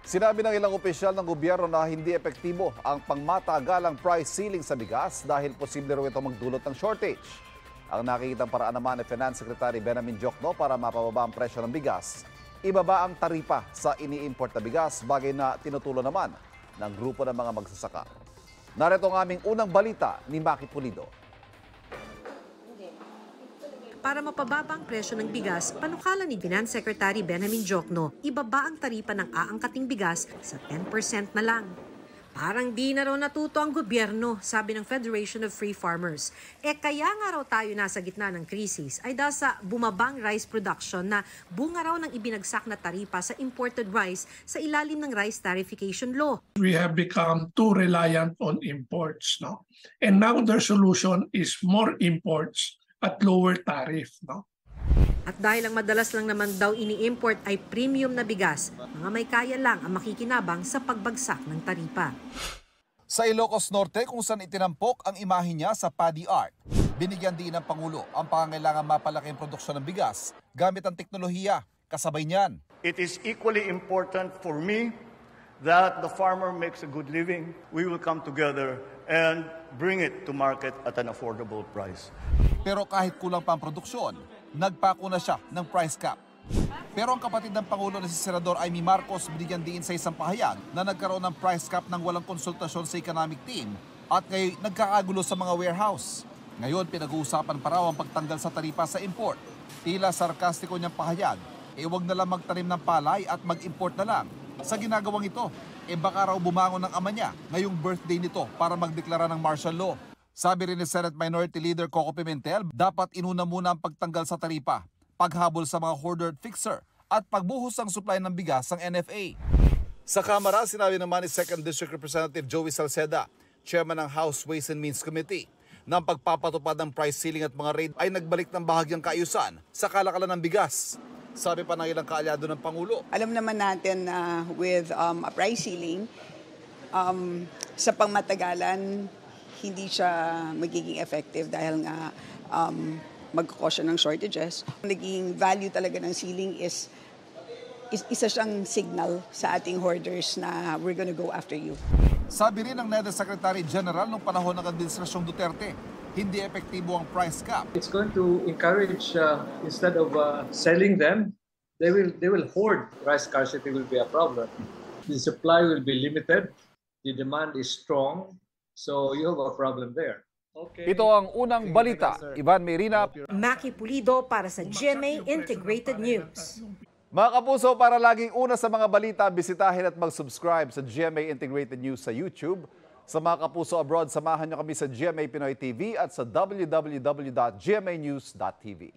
Sinabi ng ilang opisyal ng gobyerno na hindi epektibo ang pangmatagalang price ceiling sa bigas dahil posible raw ito magdulot ng shortage. Ang nakikitang paraan naman ni Finance Secretary Benjamin Diokno para mapababa ang presyo ng bigas, ibaba ang taripa sa ini-import na bigas, bagay na tinutulo naman ng grupo ng mga magsasaka. Narito ang aming unang balita ni Maki Pulido. Para mapababa ang presyo ng bigas, panukala ni Finance Secretary Benjamin Diokno, ibaba ang taripa ng aangkating bigas sa 10% na lang. Parang di na raw natuto ang gobyerno, sabi ng Federation of Free Farmers. Kaya nga raw tayo nasa gitna ng krisis ay dahil sa bumabang rice production na bunga raw ng ibinagsak na taripa sa imported rice sa ilalim ng rice tariffication law. We have become too reliant on imports, no? And now their solution is more imports at lower tariff, no? At dahil ang madalas lang naman daw ini-import ay premium na bigas, mga may kaya lang ang makikinabang sa pagbagsak ng taripa. Sa Ilocos Norte, kung saan itinampok ang imahe niya sa Paddy Art, binigyan din ng Pangulo ang pangangailangan mapalaki ang produksyon ng bigas gamit ang teknolohiya. Kasabay niyan, it is equally important for me that the farmer makes a good living. We will come together and bring it to market at an affordable price. Pero kahit kulang pa ang produksyon, nagpako na siya ng price cap. Pero ang kapatid ng Pangulo na si Senador Amy Marcos binigyan din sa isang pahayag na nagkaroon ng price cap ng walang konsultasyon sa economic team at ngayon nagkakagulo sa mga warehouse. Ngayon pinag-uusapan pa raw ang pagtanggal sa taripa sa import. Tila sarkastiko niyang pahayag, huwag na lang magtanim ng palay at mag-import na lang. Sa ginagawang ito, baka raw bumangon ng ama niya ngayong birthday nito para magdeklara ng martial law. Sabi rin ni Senate Minority Leader Coco Pimentel, dapat inuna muna ang pagtanggal sa taripa, paghabol sa mga hoarder at fixer, at pagbuhos ng supply ng bigas ng NFA. Sa Kamara, sinabi naman ni 2nd District Representative Joey Salceda, Chairman ng House Ways and Means Committee, na ang pagpapatupad ng price ceiling at mga raid ay nagbalik ng bahagyang kaayusan sa kalakalan ng bigas. Sabi pa ng ilang kaalyado ng Pangulo. Alam naman natin na with a price ceiling, sa pangmatagalan, hindi siya magiging effective dahil nga magkakosya ng shortages. Naging value talaga ng ceiling is isa siyang signal sa ating hoarders na we're gonna go after you. Sabi rin ng NEDA Secretary General nung panahon ng Administrasyong Duterte, hindi epektibo ang price cap. It's going to encourage, instead of selling them, they will hoard. Rice scarcity will be a problem. The supply will be limited. The demand is strong. So you have a problem there. Okay. Ito ang unang balita. Ivan Merina, Maki Pulido para sa GMA Integrated News. Mga kapuso, para laging una sa mga balita, bisitahin at mag-subscribe sa GMA Integrated News sa YouTube. Sa mga kapuso abroad, samahan niyo kami sa GMA Pinoy TV at sa www.gmanews.tv.